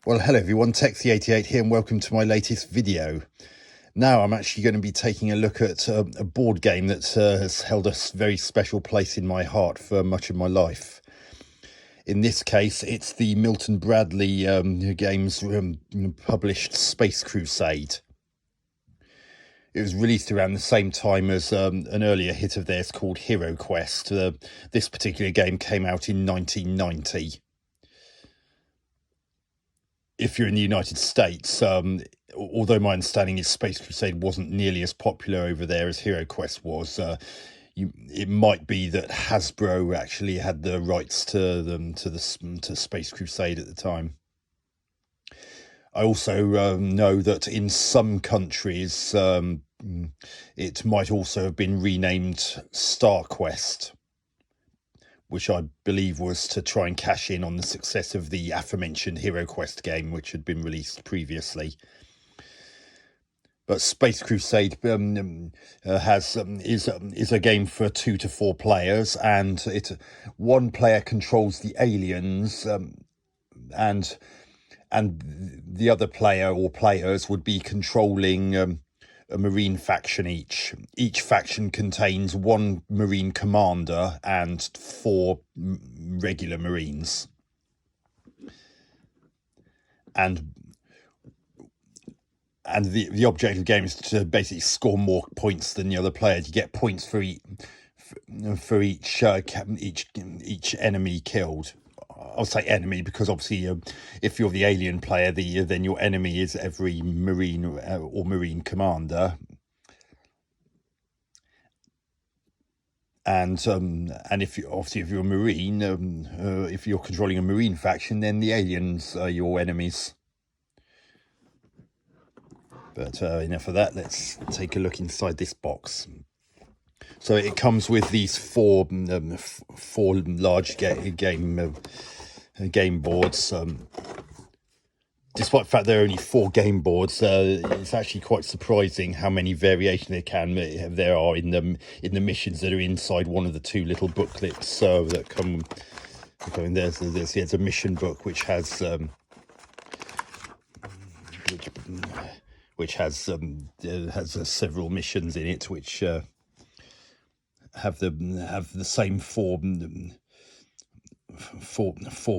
Well, hello everyone, Texy88 here and welcome to my latest video. Now I'm actually going to be taking a look at a board game that has held a very special place in my heart for much of my life. In this case, it's the Milton Bradley games published Space Crusade. It was released around the same time as an earlier hit of theirs called Hero Quest. This particular game came out in 1990. If you're in the United States, although my understanding is Space Crusade wasn't nearly as popular over there as Hero Quest was, it might be that Hasbro actually had the rights to Space Crusade at the time. I also know that in some countries it might also have been renamed Star Quest, which I believe was to try and cash in on the success of the aforementioned Hero Quest game, which had been released previously. But Space Crusade is a game for 2 to 4 players, and one player controls the aliens, and the other player or players would be controlling a marine faction each. Each faction contains 1 marine commander and 4 regular marines. And the objective of the game is to basically score more points than the other player. You get points for each enemy killed. I'll say enemy because obviously if you're the alien player, then your enemy is every marine or marine commander, and if you're a marine, if you're controlling a marine faction, then the aliens are your enemies. But enough of that. Let's take a look inside this box. So it comes with these four large game boards. Despite the fact there are only 4 game boards, it's actually quite surprising how many variations there are in the missions that are inside one of the 2 little booklets that come. There's a mission book which has several missions in it, which have the same 4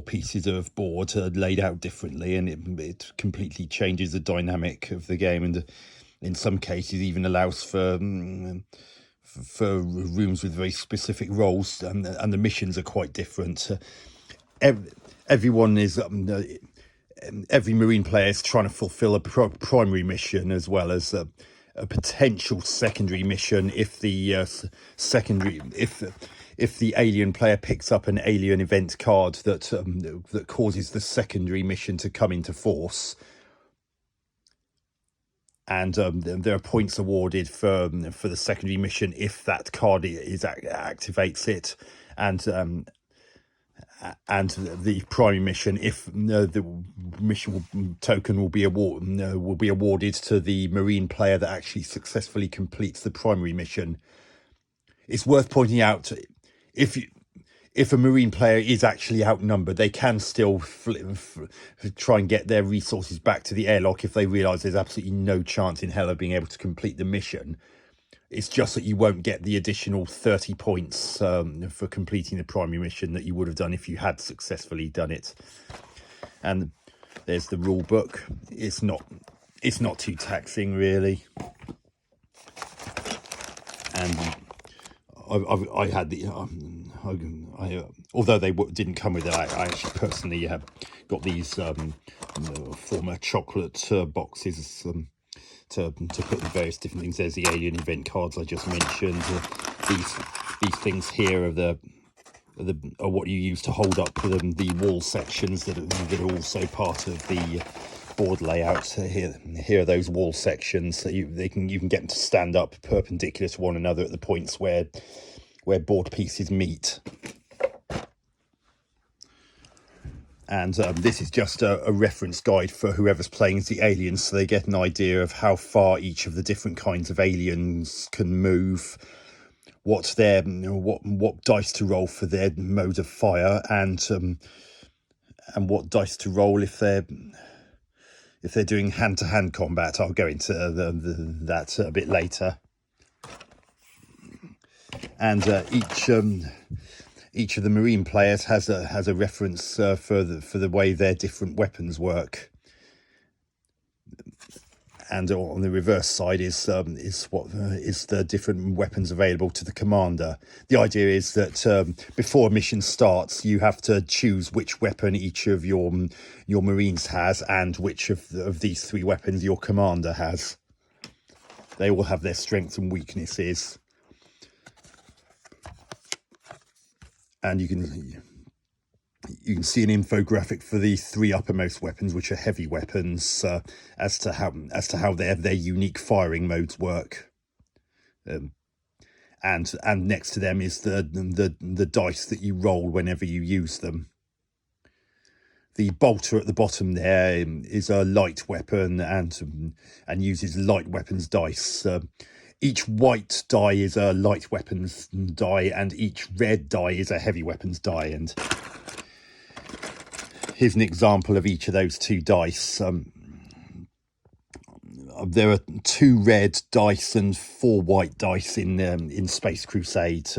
pieces of board laid out differently, and it completely changes the dynamic of the game, and in some cases even allows for rooms with very specific roles, and the missions are quite different. Everyone is every marine player is trying to fulfill a primary mission as well as a potential secondary mission if the if the alien player picks up an alien event card that causes the secondary mission to come into force. And there are points awarded for the secondary mission if that card activates it, and the primary mission if the mission token will be awarded to the marine player that actually successfully completes the primary mission. It's worth pointing out, if a marine player is actually outnumbered, they can still try and get their resources back to the airlock if they realise there's absolutely no chance in hell of being able to complete the mission. It's just that you won't get the additional 30 points for completing the primary mission that you would have done if you had successfully done it. And there's the rule book. It's not too taxing, really. And I had the although they didn't come with it, I actually personally have got these former chocolate boxes to put the various different things. There's the alien event cards I just mentioned. These things here are are what you use to hold up the wall sections that are also part of the board layout. Here are those wall sections, so you can get them to stand up perpendicular to one another at the points where board pieces meet. And this is just a reference guide for whoever's playing as the aliens, so they get an idea of how far each of the different kinds of aliens can move, what dice to roll for their mode of fire, and what dice to roll if they're if they're doing hand-to-hand combat. I'll go into that a bit later. And each of the Marine players has a reference for the way their different weapons work. And on the reverse side is the different weapons available to the commander. The idea is that before a mission starts, you have to choose which weapon each of your Marines has, and which of these three weapons your commander has. They all have their strengths and weaknesses, and you can see an infographic for the three uppermost weapons, which are heavy weapons, as to how their unique firing modes work. And next to them is the dice that you roll whenever you use them. The bolter at the bottom there is a light weapon and uses light weapons dice. Each white die is a light weapons die, and each red die is a heavy weapons die. And here's an example of each of those two dice. There are 2 red dice and 4 white dice in Space Crusade,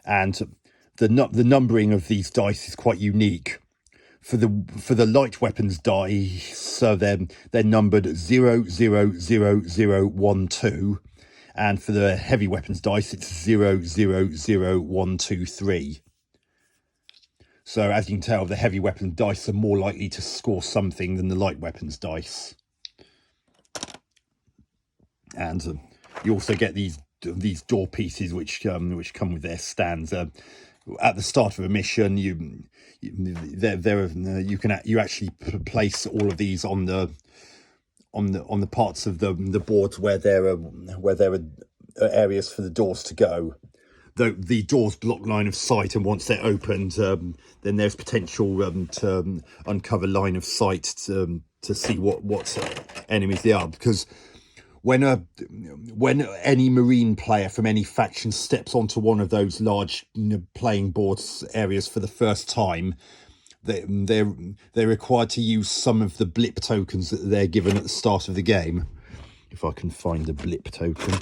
and the numbering of these dice is quite unique. For the light weapons die, so they're numbered 0, 0, 0, 0, 1, 2, and for the heavy weapons dice, it's 0, 0, 0, 1, 2, 3. So as you can tell, the heavy weapons dice are more likely to score something than the light weapons dice. And you also get these door pieces which come with their stands. At the start of a mission, you actually place all of these on the parts of the boards where there are areas for the doors to go. The doors block line of sight, and once they're opened, then there's potential to uncover line of sight to see what enemies they are. Because when any Marine player from any faction steps onto one of those large playing boards areas for the first time, they're required to use some of the blip tokens that they're given at the start of the game. If I can find a blip token.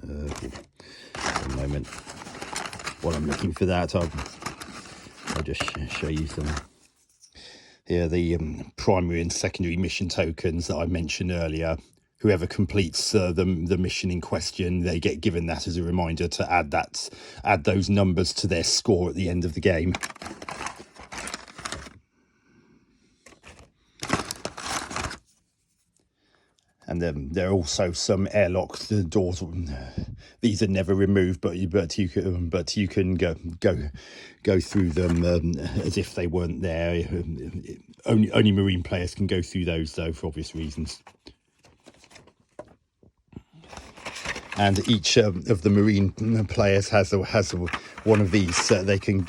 A moment. While I'm looking for that, I'll just show you some. Here, the primary and secondary mission tokens that I mentioned earlier. Whoever completes the mission in question, they get given that as a reminder to add those numbers to their score at the end of the game. And then there are also some airlock doors. These are never removed, but you can go through them as if they weren't there. Only Marine players can go through those, though, for obvious reasons. And each of the Marine players has one of these, so they can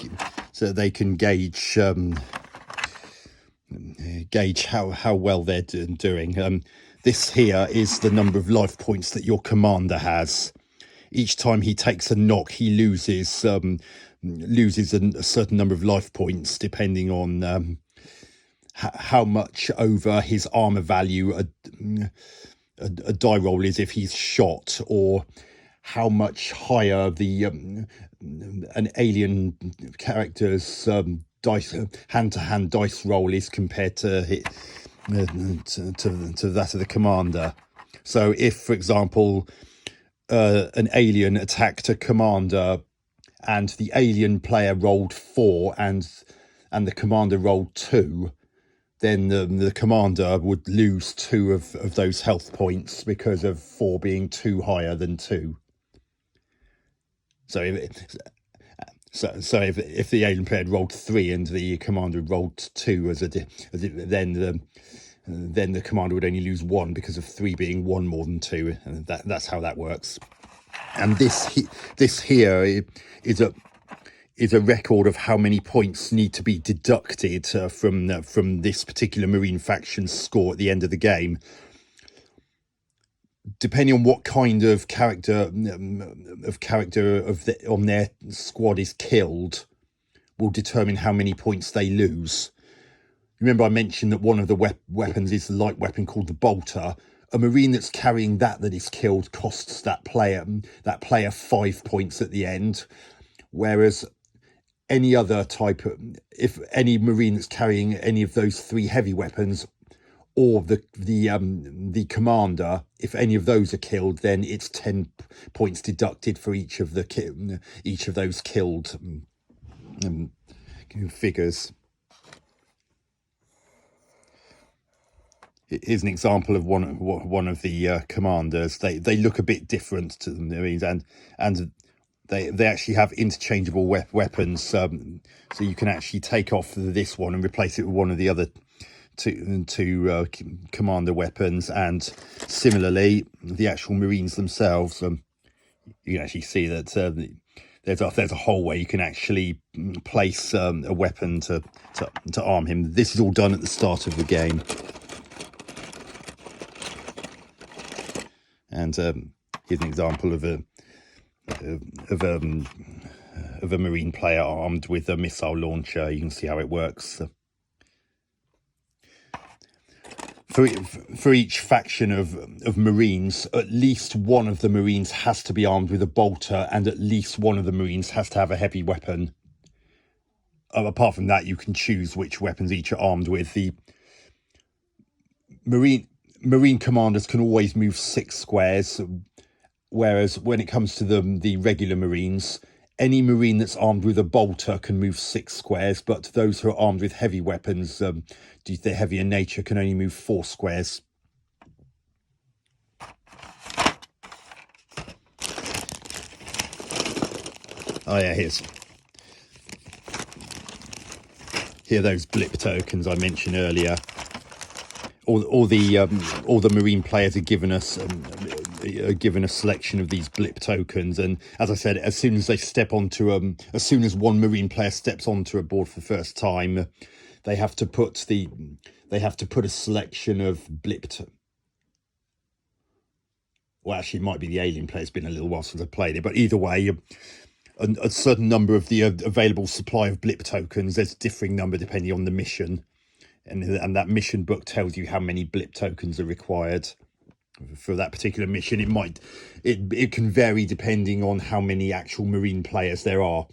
gauge how well they're doing. This here is the number of life points that your commander has. Each time he takes a knock, he loses a certain number of life points, depending on how much over his armor value a die roll is if he's shot, or how much higher an alien character's dice hand-to-hand dice roll is compared to that of the commander. So if, for example, an alien attacked a commander and the alien player rolled 4 and the commander rolled 2, then the commander would lose 2 of those health points because of 4 being 2 higher than 2. So if the alien player had rolled 3 and the commander rolled 2 then the commander would only lose 1 because of 3 being 1 more than 2, and that's how that works. And this here is a record of how many points need to be deducted from this particular Marine faction's score at the end of the game. depending on what kind of character on their squad is killed, will determine how many points they lose. Remember, I mentioned that one of the weapons is the light weapon called the bolter. A marine that's carrying that is killed costs that player 5 points at the end, whereas any other type of, if any marine that's carrying any of those 3 heavy weapons, or the commander, if any of those are killed, then it's 10 points deducted for each of those killed figures. Here's an example of one of the commanders. They look a bit different to the Marines, and they actually have interchangeable weapons. So you can actually take off this one and replace it with one of the other two commander weapons. And similarly, the actual Marines themselves, you can actually see that there's a hole where you can actually place a weapon to arm him. This is all done at the start of the game. And here's an example of a Marine player armed with a missile launcher. You can see how it works. For each faction of Marines, at least one of the Marines has to be armed with a bolter, and at least one of the Marines has to have a heavy weapon. Apart from that, you can choose which weapons each are armed with. The Marine commanders can always move 6 squares, whereas when it comes to the regular Marines, any Marine that's armed with a bolter can move 6 squares, but those who are armed with heavy weapons, due to their heavier nature, can only move 4 squares. Oh yeah, here are those blip tokens I mentioned earlier. All the Marine players are given us a selection of these blip tokens, and as I said, as soon as one Marine player steps onto a board for the first time, they have to put a selection of blip. Well, actually, it might be the alien player. It's been a little while since I played it, but either way, a certain number of the available supply of blip tokens. There's a differing number depending on the mission. And that mission book tells you how many blip tokens are required for that particular mission. It can vary depending on how many actual Marine players there are.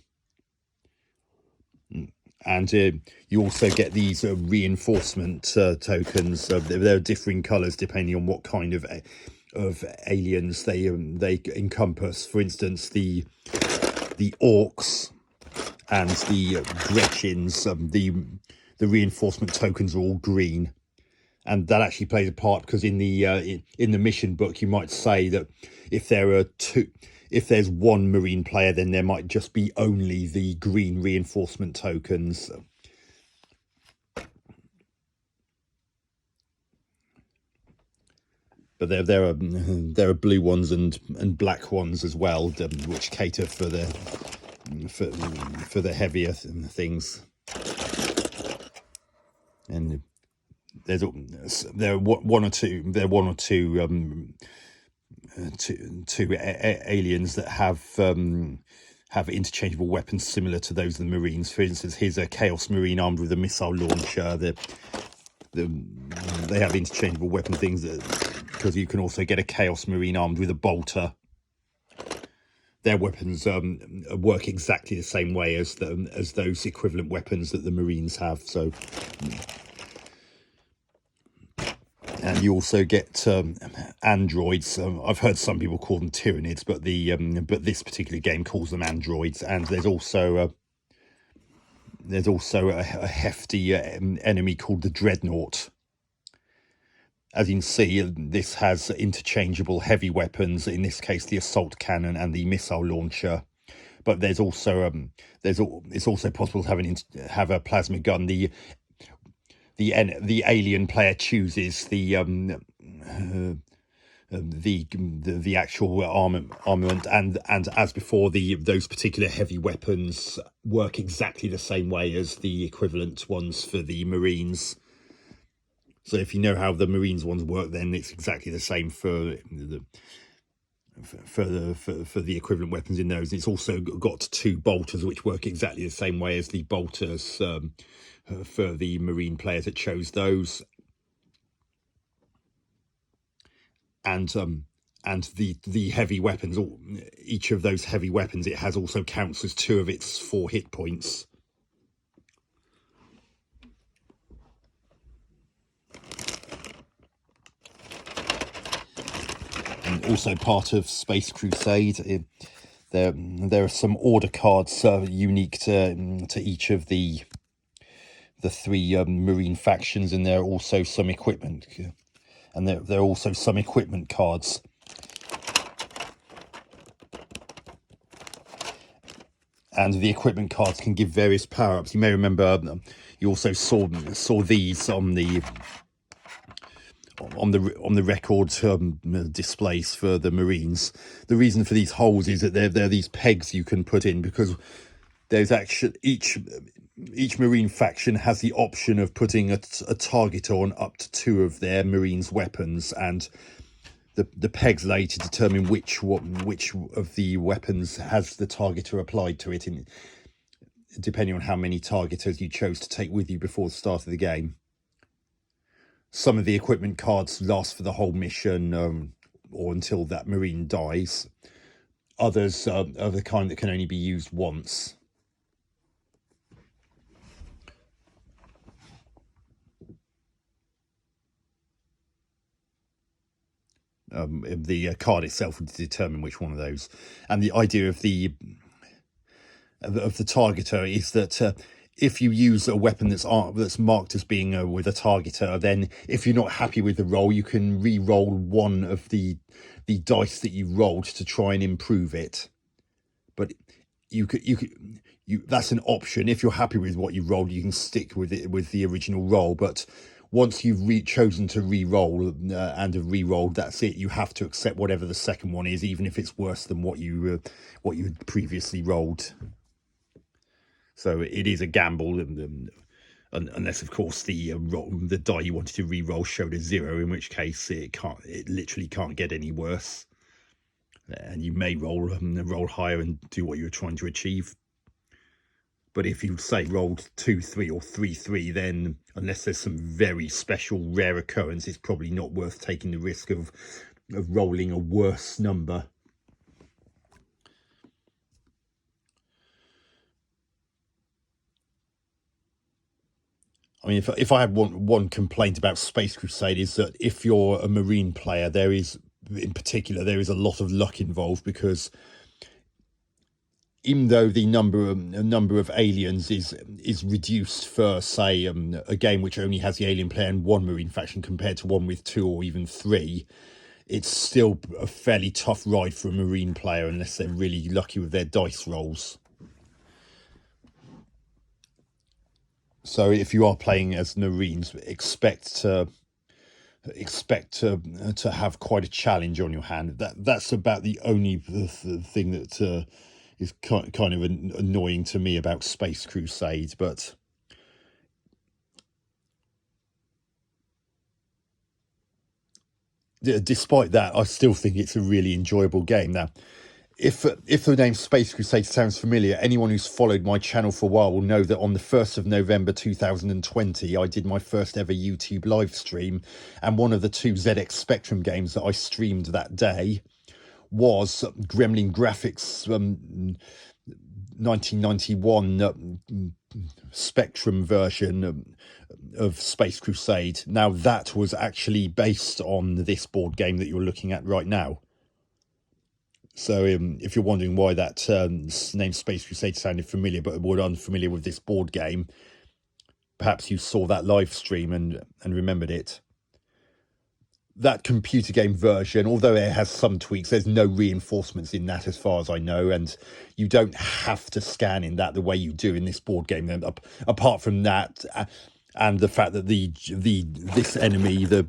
And you also get these reinforcement tokens. There are differing colours depending on what kind of aliens they encompass. For instance, the orcs and the Gretchins, the reinforcement tokens are all green, and that actually plays a part because in the mission book you might say that if there's one Marine player, then there might just be only the green reinforcement tokens. But there are blue ones and black ones as well, which cater for the heavier things. And there are one or two aliens that have interchangeable weapons similar to those of the Marines. For instance, here's a Chaos Marine armed with a missile launcher. They have interchangeable weapon things because you can also get a Chaos Marine armed with a bolter. Their weapons work exactly the same way as those equivalent weapons that the Marines have. So, and you also get androids. I've heard some people call them Tyranids, but this particular game calls them androids. And there's also a hefty enemy called the Dreadnought. As you can see, this has interchangeable heavy weapons, in this case the assault cannon and the missile launcher. But there's also it's also possible to have a plasma gun. The alien player chooses the actual armament, and as before, those particular heavy weapons work exactly the same way as the equivalent ones for the Marines. So if you know how the Marines ones work, then it's exactly the same for the equivalent weapons in those. It's also got 2 bolters which work exactly the same way as the bolters for the Marine players that chose those. And the heavy weapons, each of those heavy weapons, it has also counts as 2 of its 4 hit points. And also part of Space Crusade, there are some order cards unique to each of the 3 Marine factions, and there are also some equipment, and there are also some equipment cards. And the equipment cards can give various power-ups. You may remember you also saw these on the record displays for the Marines. The reason for these holes is that there are these pegs you can put in, because there's actually each Marine faction has the option of putting a target on up to 2 of their Marines' weapons, and the pegs lay to determine which of the weapons has the targeter applied to it, depending on how many targeters you chose to take with you before the start of the game. Some of the equipment cards last for the whole mission, or until that Marine dies. Others are the kind that can only be used once. The card itself would determine which one of those. And the idea of the targeter is that if you use a weapon that's marked as being with a targeter, then if you're not happy with the roll, you can re-roll one of the dice that you rolled to try and improve it. But that's an option. If you're happy with what you rolled, you can stick with it with the original roll. But once you've chosen to re-roll and have re-rolled, that's it. You have to accept whatever the second one is, even if it's worse than what you had previously rolled. So it is a gamble, unless of course the die you wanted to re-roll showed a 0, in which case it literally can't get any worse, and you may roll higher and do what you were trying to achieve. But if you say rolled 2-3 or 3-3, then unless there's some very special rare occurrence, it's probably not worth taking the risk of rolling a worse number. I mean, if I had one complaint about Space Crusade, is that if you're a Marine player, there is a lot of luck involved, because even though the number of aliens is reduced for, say, a game which only has the alien player and 1 Marine faction compared to one with 2 or even 3, it's still a fairly tough ride for a Marine player unless they're really lucky with their dice rolls. So if you are playing as Marines, expect to have quite a challenge on your hand. That's about the only thing that is kind of annoying to me about Space Crusade. But despite that, I still think it's a really enjoyable game. Now, if the name Space Crusade sounds familiar, anyone who's followed my channel for a while will know that on the 1st of November 2020, I did my first ever YouTube live stream, and one of the 2 ZX Spectrum games that I streamed that day was Gremlin Graphics 1991 Spectrum version of Space Crusade. Now, that was actually based on this board game that you're looking at right now. So if you're wondering why that name Space Crusade sounded familiar but were unfamiliar with this board game, perhaps you saw that live stream and remembered it. That computer game version, although it has some tweaks, there's no reinforcements in that as far as I know, and you don't have to scan in that the way you do in this board game. Apart from that, and the fact that this enemy, the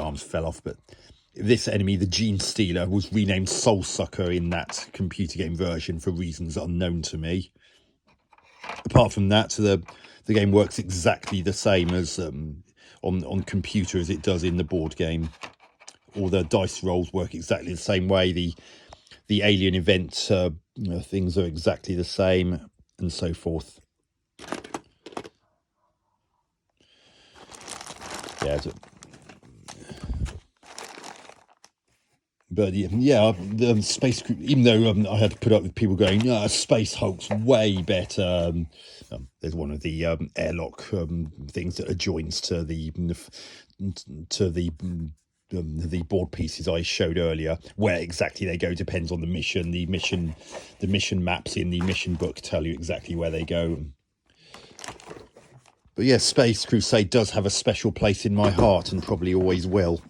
arms fell off, but this enemy, the Gene Stealer, was renamed Soul Sucker in that computer game version for reasons unknown to me. Apart from that, the game works exactly the same as on computer as it does in the board game. All the dice rolls work exactly the same way. The alien event things are exactly the same, and so forth. Yeah. But yeah, the Space Crew, even though I had to put up with people going, "No, Space Hulk's way better." There's one of the airlock things that adjoins to the board pieces I showed earlier. Where exactly they go depends on the mission. The mission maps in the mission book tell you exactly where they go. But yeah, Space Crusade does have a special place in my heart, and probably always will.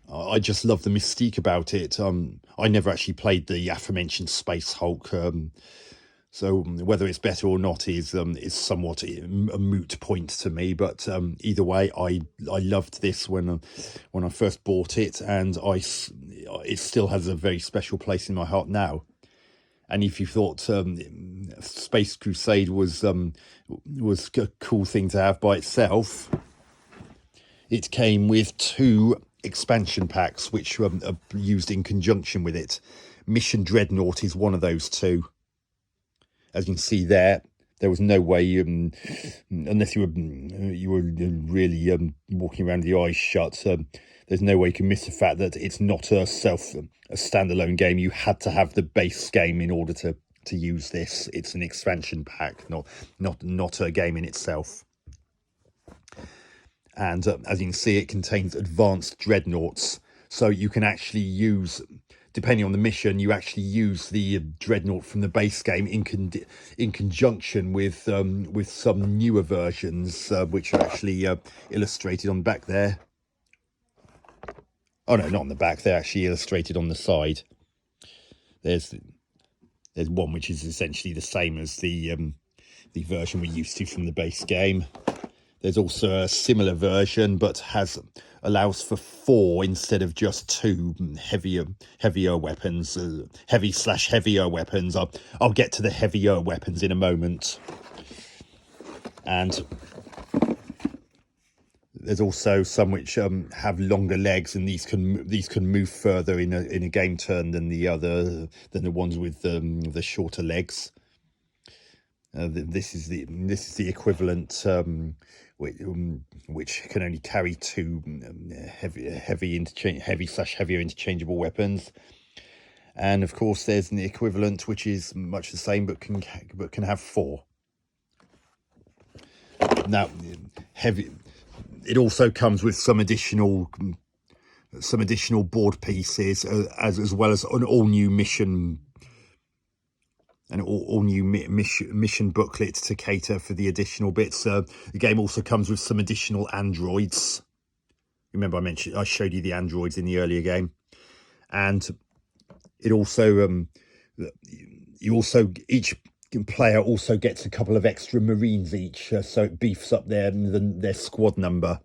I just love the mystique about it. I never actually played the aforementioned Space Hulk, so whether it's better or not is somewhat a moot point to me. But either way, I loved this when I first bought it, and it still has a very special place in my heart now. And if you thought Space Crusade was a cool thing to have by itself, it came with 2 expansion packs which are used in conjunction with it. Mission Dreadnought is one of those 2. As you can see there was no way, unless you were really walking around with your eyes shut, there's no way you can miss the fact that it's not a standalone game. You had to have the base game in order to use this. It's an expansion pack, not a game in itself. And as you can see, it contains advanced dreadnoughts, so you can actually use, depending on the mission, you actually use the dreadnought from the base game in conjunction with some newer versions, which are actually illustrated on the back there. Oh no, not on the back. They're actually illustrated on the side. There's one which is essentially the same as the version we're used to from the base game. There's also a similar version, but allows for 4 instead of just 2 heavier weapons, heavier weapons. I'll get to the heavier weapons in a moment. And there's also some which have longer legs, and these can move further in a game turn than the ones with the shorter legs. This is the equivalent, which can only carry 2 heavier interchangeable weapons. And of course, there's the equivalent, which is much the same, but can have 4. Now, it also comes with some additional board pieces, as well as an all new mission. An all new mission booklet to cater for the additional bits. The game also comes with some additional androids. Remember, I showed you the androids in the earlier game, and it also each player also gets a couple of extra Marines each, so it beefs up their squad number.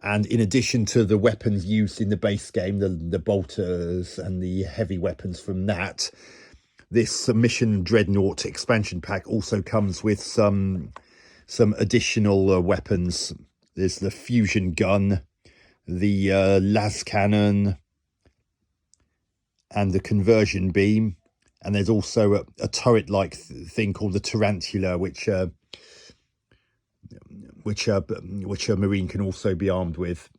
And in addition to the weapons used in the base game, the bolters and the heavy weapons from that, this Mission Dreadnought expansion pack also comes with some additional weapons. There's the fusion gun, the las cannon, and the conversion beam. And there's also a turret-like thing called the tarantula, which a Marine can also be armed with.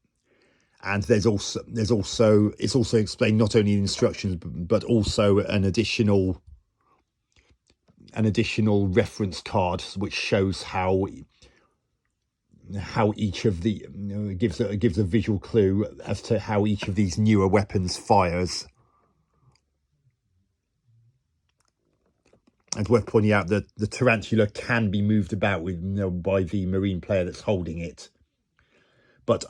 And it's also explained not only in instructions, but also an additional reference card which shows how each of the gives a visual clue as to how each of these newer weapons fires. It's worth pointing out that the tarantula can be moved about by the Marine player that's holding it, but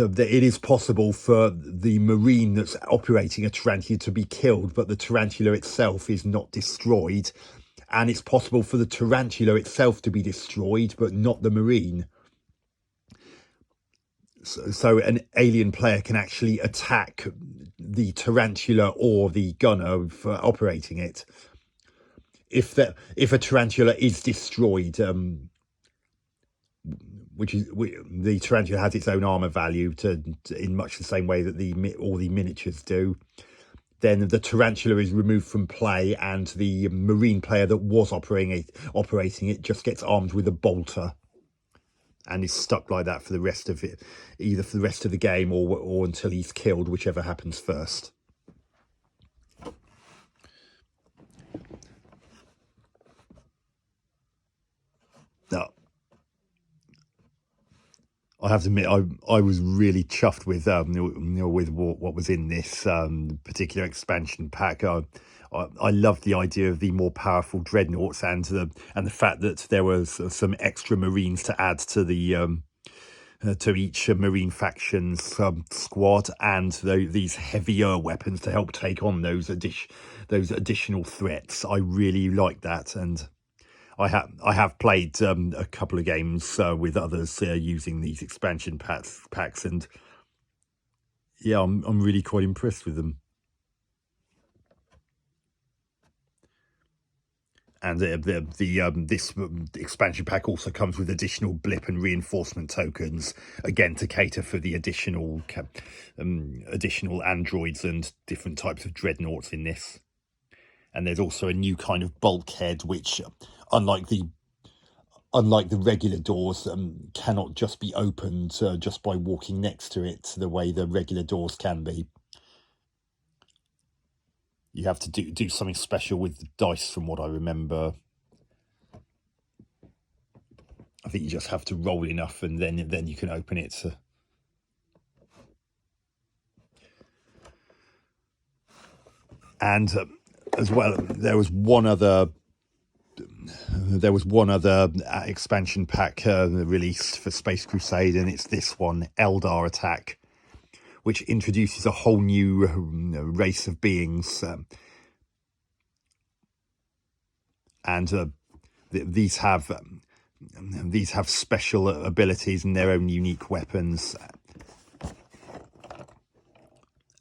it is possible for the Marine that's operating a tarantula to be killed, but the tarantula itself is not destroyed. And it's possible for the tarantula itself to be destroyed, but not the Marine. So an alien player can actually attack the tarantula or the gunner for operating it. If a tarantula is destroyed, the tarantula has its own armor value in much the same way that all the miniatures do. Then the tarantula is removed from play, and the marine player that was operating it just gets armed with a bolter and is stuck like that for the rest of it, either for the rest of the game or until he's killed, whichever happens first. Now, I have to admit, I was really chuffed with with what was in this particular expansion pack. I love the idea of the more powerful dreadnoughts and the fact that there was some extra marines to add to the to each marine faction's squad, and these heavier weapons to help take on those additional threats. I really like that, and I have played a couple of games with others using these expansion packs, and yeah, I'm really quite impressed with them. And this expansion pack also comes with additional blip and reinforcement tokens, again to cater for the additional androids and different types of dreadnoughts in this. And there's also a new kind of bulkhead, which, unlike the regular doors, cannot just be opened just by walking next to it the way the regular doors can be. You have to do something special with the dice, from what I remember. I think you just have to roll enough, and then you can open it. And as well, there was one other expansion pack released for Space Crusade, and it's this one, Eldar Attack, which introduces a whole new race of beings, and these have special abilities and their own unique weapons.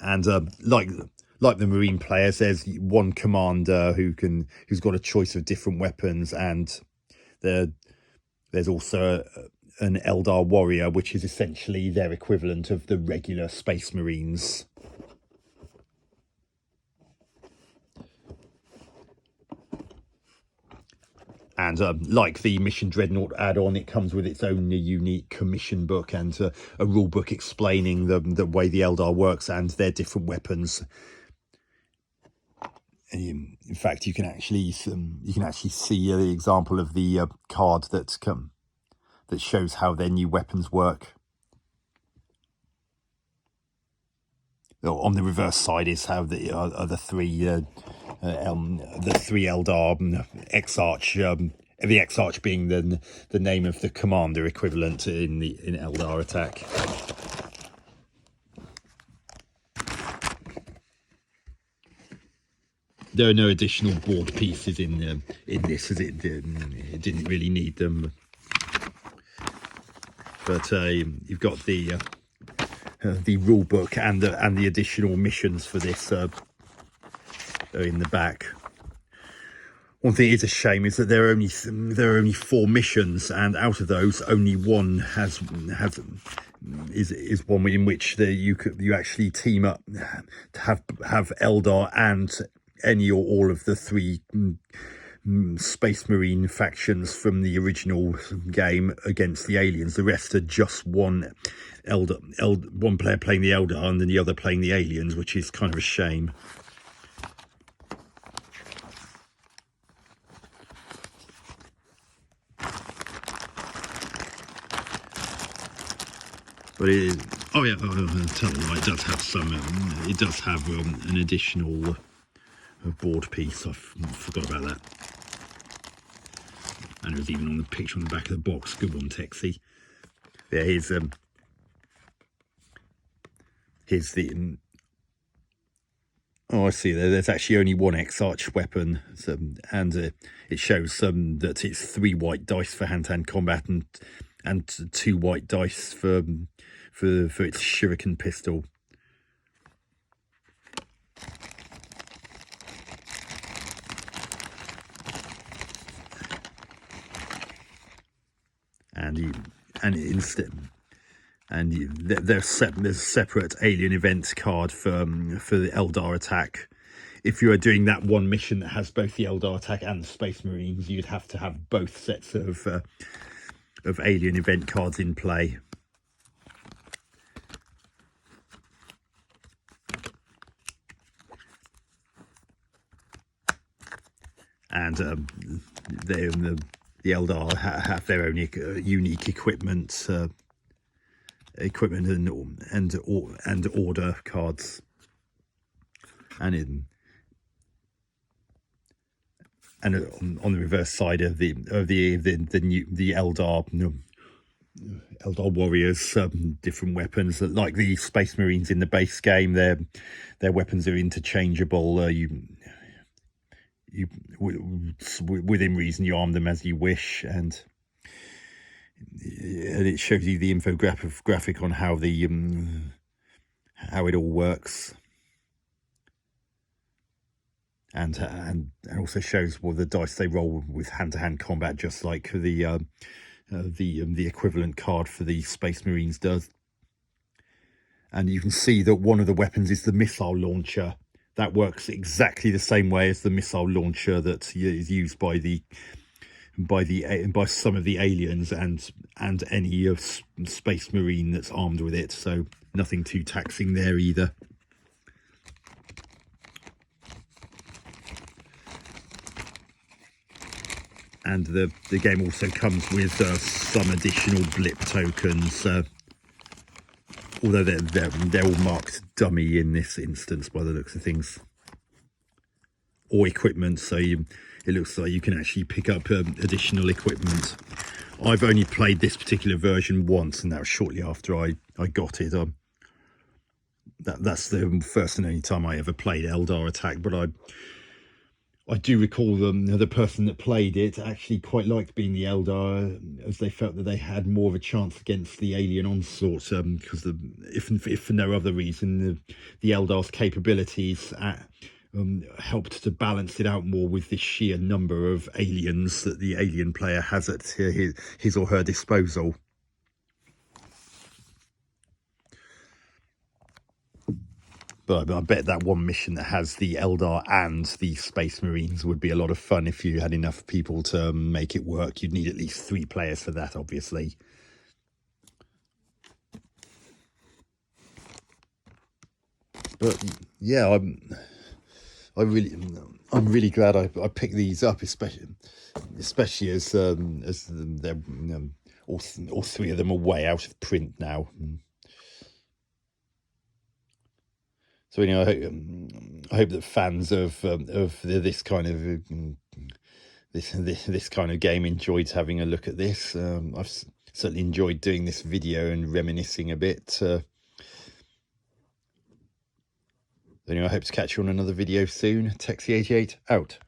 And like the marine players, there's one commander who's got a choice of different weapons, and there's also an Eldar warrior, which is essentially their equivalent of the regular Space Marines. And like the Mission Dreadnought add-on, it comes with its own unique commission book and a rule book explaining the way the Eldar works and their different weapons. And in fact, you can actually see the example of the card that shows how their new weapons work. On the reverse side is how the three Eldar Exarch, the Exarch being the name of the commander equivalent in Eldar Attack. There are no additional board pieces in this, as it didn't really need them. But you've got the rule book and the additional missions for this are in the back. One thing is a shame is that there are only 4 missions, and out of those, only one is one in which you actually team up to have Eldar and any or all of the 3 Space Marine factions from the original game against the aliens. The rest are just one player playing the Eldar and then the other playing the aliens, which is kind of a shame. But it tell you what, it does have some. It does have an additional board piece. I forgot about that. And it was even on the picture on the back of the box. Good one, Texie. Yeah, here's the. Oh, I see. There's actually only one Exarch weapon, and it shows that it's 3 white dice for hand-to-hand combat and 2 white dice for its shuriken pistol. And instead. And there's a separate alien event card for the Eldar attack. If you are doing that one mission that has both the Eldar attack and the Space Marines, you'd have to have both sets of alien event cards in play. And the Eldar have their own unique equipment. Equipment and order cards, and on the reverse side of the Eldar warriors, different weapons like the Space Marines in the base game. Their weapons are interchangeable. You within reason, you arm them as you wish, and it shows you the infographic on how how it all works, and also shows the dice they roll with hand-to-hand combat, just like the equivalent card for the Space Marines does. And you can see that one of the weapons is the missile launcher. That works exactly the same way as the missile launcher that is used by some of the aliens and any Space Marine that's armed with it. So nothing too taxing there either. And the game also comes with some additional blip tokens, although they're all marked dummy in this instance by the looks of things, or equipment. So it looks like you can actually pick up additional equipment. I've only played this particular version once, and that was shortly after I got it. That's the first and only time I ever played Eldar Attack, but I do recall the person that played it actually quite liked being the Eldar, as they felt that they had more of a chance against the alien onslaught, because if for no other reason, the Eldar's capabilities helped to balance it out more with the sheer number of aliens that the alien player has at his or her disposal. But I bet that one mission that has the Eldar and the Space Marines would be a lot of fun if you had enough people to make it work. You'd need at least 3 players for that, obviously. But yeah, I'm really glad I picked these up, especially as they're all 3 of them are way out of print now. So anyway, I hope that fans of this kind of this kind of game enjoyed having a look at this. I've certainly enjoyed doing this video and reminiscing a bit. Anyway, I hope to catch you on another video soon. Texie88 out.